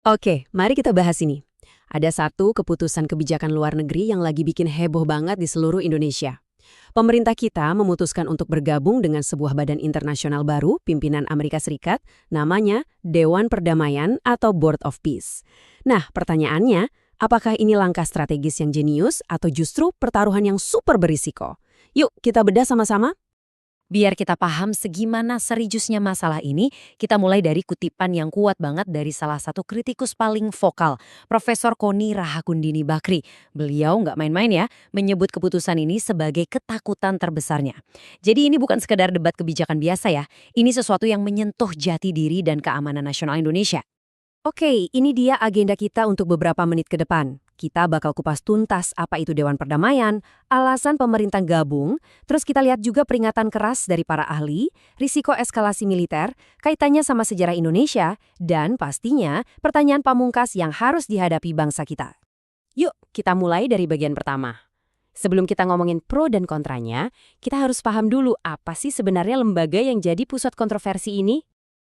Oke, mari kita bahas ini. Ada satu keputusan kebijakan luar negeri yang lagi bikin heboh banget di seluruh Indonesia. Pemerintah kita memutuskan untuk bergabung dengan sebuah badan internasional baru, pimpinan Amerika Serikat, namanya Dewan Perdamaian atau Board of Peace. Nah, pertanyaannya, apakah ini langkah strategis yang jenius atau justru pertaruhan yang super berisiko? Yuk, kita bedah sama-sama. Biar kita paham segimana seriusnya masalah ini, kita mulai dari kutipan yang kuat banget dari salah satu kritikus paling vokal, Profesor Koni Rahakundini Bakri. Beliau nggak main-main ya, menyebut keputusan ini sebagai ketakutan terbesarnya. Jadi ini bukan sekedar debat kebijakan biasa ya, ini sesuatu yang menyentuh jati diri dan keamanan nasional Indonesia. Oke, ini dia agenda kita untuk beberapa menit ke depan. Kita bakal kupas tuntas apa itu Dewan Perdamaian, alasan pemerintah gabung, terus kita lihat juga peringatan keras dari para ahli, risiko eskalasi militer, kaitannya sama sejarah Indonesia, dan pastinya pertanyaan pamungkas yang harus dihadapi bangsa kita. Yuk, kita mulai dari bagian pertama. Sebelum kita ngomongin pro dan kontranya, kita harus paham dulu apa sih sebenarnya lembaga yang jadi pusat kontroversi ini.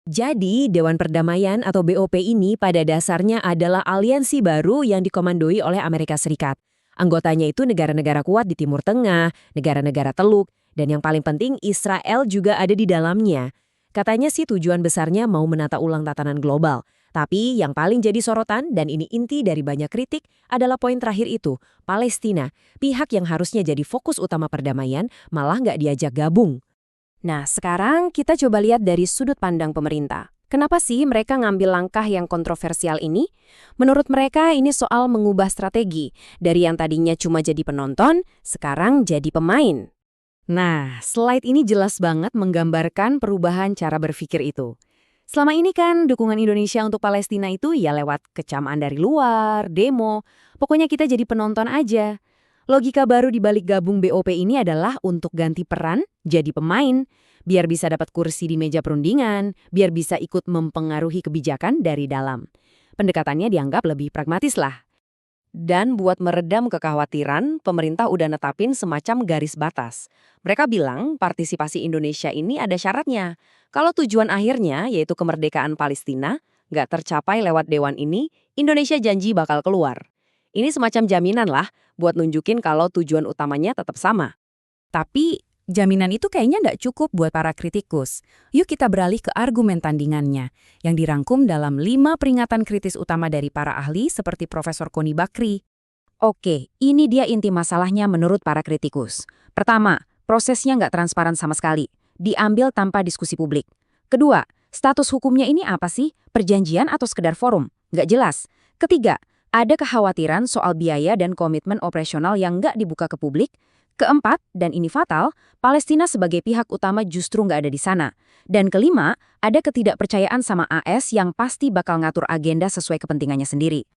Jadi, Dewan Perdamaian atau BOP ini pada dasarnya adalah aliansi baru yang dikomandoi oleh Amerika Serikat. Anggotanya itu negara-negara kuat di Timur Tengah, negara-negara Teluk, dan yang paling penting Israel juga ada di dalamnya. Katanya sih tujuan besarnya mau menata ulang tatanan global. Tapi yang paling jadi sorotan, dan ini inti dari banyak kritik, adalah poin terakhir itu, Palestina. Pihak yang harusnya jadi fokus utama perdamaian malah nggak diajak gabung. Nah, sekarang kita coba lihat dari sudut pandang pemerintah. Kenapa sih mereka ngambil langkah yang kontroversial ini? Menurut mereka ini soal mengubah strategi. Dari yang tadinya cuma jadi penonton, sekarang jadi pemain. Nah, slide ini jelas banget menggambarkan perubahan cara berpikir itu. Selama ini kan dukungan Indonesia untuk Palestina itu ya lewat kecaman dari luar, demo, pokoknya kita jadi penonton aja. Logika baru di balik gabung BOP ini adalah untuk ganti peran, jadi pemain, biar bisa dapat kursi di meja perundingan, biar bisa ikut mempengaruhi kebijakan dari dalam. Pendekatannya dianggap lebih pragmatis lah. Dan buat meredam kekhawatiran, pemerintah udah netapin semacam garis batas. Mereka bilang partisipasi Indonesia ini ada syaratnya. Kalau tujuan akhirnya, yaitu kemerdekaan Palestina, nggak tercapai lewat dewan ini, Indonesia janji bakal keluar. Ini semacam jaminan lah buat nunjukin kalau tujuan utamanya tetap sama. Tapi jaminan itu kayaknya nggak cukup buat para kritikus. Yuk kita beralih ke argumen tandingannya, yang dirangkum dalam 5 peringatan kritis utama dari para ahli seperti Profesor Koni Bakri. Oke, ini dia inti masalahnya menurut para kritikus. Pertama, prosesnya nggak transparan sama sekali, diambil tanpa diskusi publik. Kedua, status hukumnya ini apa sih? Perjanjian atau sekedar forum? Nggak jelas. Ketiga, ada kekhawatiran soal biaya dan komitmen operasional yang nggak dibuka ke publik. Keempat, dan ini fatal, Palestina sebagai pihak utama justru nggak ada di sana. Dan kelima, ada ketidakpercayaan sama AS yang pasti bakal ngatur agenda sesuai kepentingannya sendiri.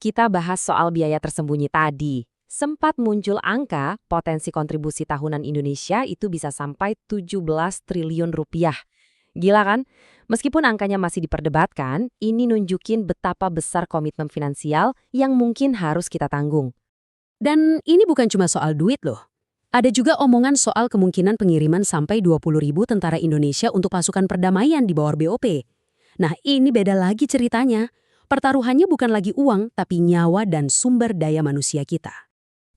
Kita bahas soal biaya tersembunyi tadi. Sempat muncul angka potensi kontribusi tahunan Indonesia itu bisa sampai 17 triliun rupiah. Gila kan? Meskipun angkanya masih diperdebatkan, ini nunjukin betapa besar komitmen finansial yang mungkin harus kita tanggung. Dan ini bukan cuma soal duit loh. Ada juga omongan soal kemungkinan pengiriman sampai 20.000 tentara Indonesia untuk pasukan perdamaian di bawah BOP. Nah, ini beda lagi ceritanya. Pertaruhannya bukan lagi uang, tapi nyawa dan sumber daya manusia kita.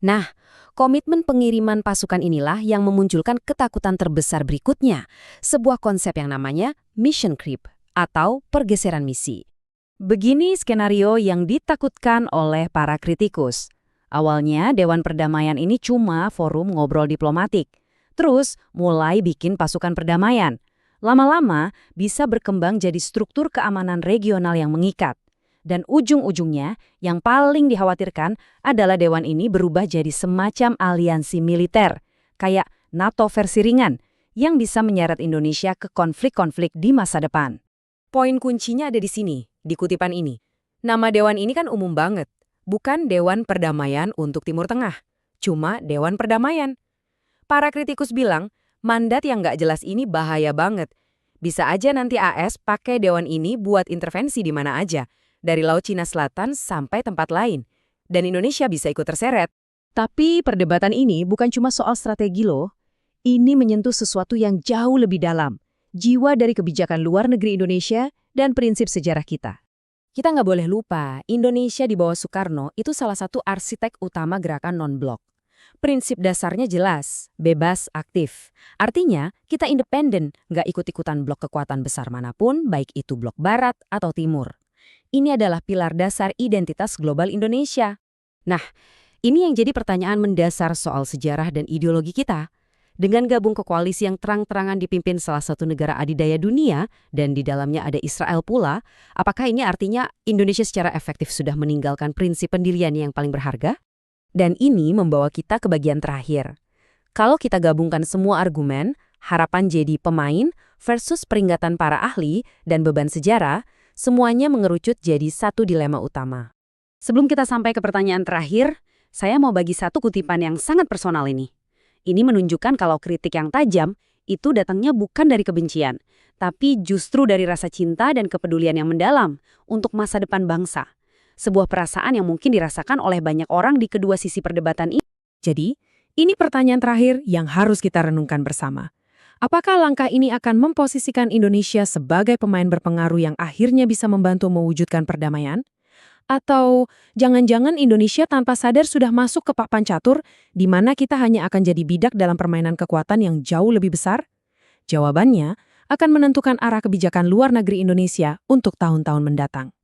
Nah, komitmen pengiriman pasukan inilah yang memunculkan ketakutan terbesar berikutnya, sebuah konsep yang namanya mission creep atau pergeseran misi. Begini skenario yang ditakutkan oleh para kritikus. Awalnya Dewan Perdamaian ini cuma forum ngobrol diplomatik. Terus mulai bikin pasukan perdamaian. Lama-lama bisa berkembang jadi struktur keamanan regional yang mengikat. Dan ujung-ujungnya yang paling dikhawatirkan adalah dewan ini berubah jadi semacam aliansi militer, kayak NATO versi ringan, yang bisa menyeret Indonesia ke konflik-konflik di masa depan. Poin kuncinya ada di sini, di kutipan ini. Nama dewan ini kan umum banget, bukan Dewan Perdamaian untuk Timur Tengah, cuma Dewan Perdamaian. Para kritikus bilang, mandat yang nggak jelas ini bahaya banget. Bisa aja nanti AS pakai dewan ini buat intervensi di mana aja, dari Laut Cina Selatan sampai tempat lain. Dan Indonesia bisa ikut terseret. Tapi perdebatan ini bukan cuma soal strategi loh. Ini menyentuh sesuatu yang jauh lebih dalam. Jiwa dari kebijakan luar negeri Indonesia dan prinsip sejarah kita. Kita nggak boleh lupa, Indonesia di bawah Soekarno itu salah satu arsitek utama gerakan non-blok. Prinsip dasarnya jelas, bebas, aktif. Artinya, kita independen, nggak ikut-ikutan blok kekuatan besar manapun, baik itu blok barat atau timur. Ini adalah pilar dasar identitas global Indonesia. Nah, ini yang jadi pertanyaan mendasar soal sejarah dan ideologi kita. Dengan gabung ke koalisi yang terang-terangan dipimpin salah satu negara adidaya dunia, dan di dalamnya ada Israel pula, apakah ini artinya Indonesia secara efektif sudah meninggalkan prinsip pendirian yang paling berharga? Dan ini membawa kita ke bagian terakhir. Kalau kita gabungkan semua argumen, harapan jadi pemain versus peringatan para ahli dan beban sejarah, semuanya mengerucut jadi satu dilema utama. Sebelum kita sampai ke pertanyaan terakhir, saya mau bagi satu kutipan yang sangat personal ini. Ini menunjukkan kalau kritik yang tajam itu datangnya bukan dari kebencian, tapi justru dari rasa cinta dan kepedulian yang mendalam untuk masa depan bangsa. Sebuah perasaan yang mungkin dirasakan oleh banyak orang di kedua sisi perdebatan ini. Jadi, ini pertanyaan terakhir yang harus kita renungkan bersama. Apakah langkah ini akan memposisikan Indonesia sebagai pemain berpengaruh yang akhirnya bisa membantu mewujudkan perdamaian? Atau jangan-jangan Indonesia tanpa sadar sudah masuk ke papan catur, di mana kita hanya akan jadi bidak dalam permainan kekuatan yang jauh lebih besar? Jawabannya akan menentukan arah kebijakan luar negeri Indonesia untuk tahun-tahun mendatang.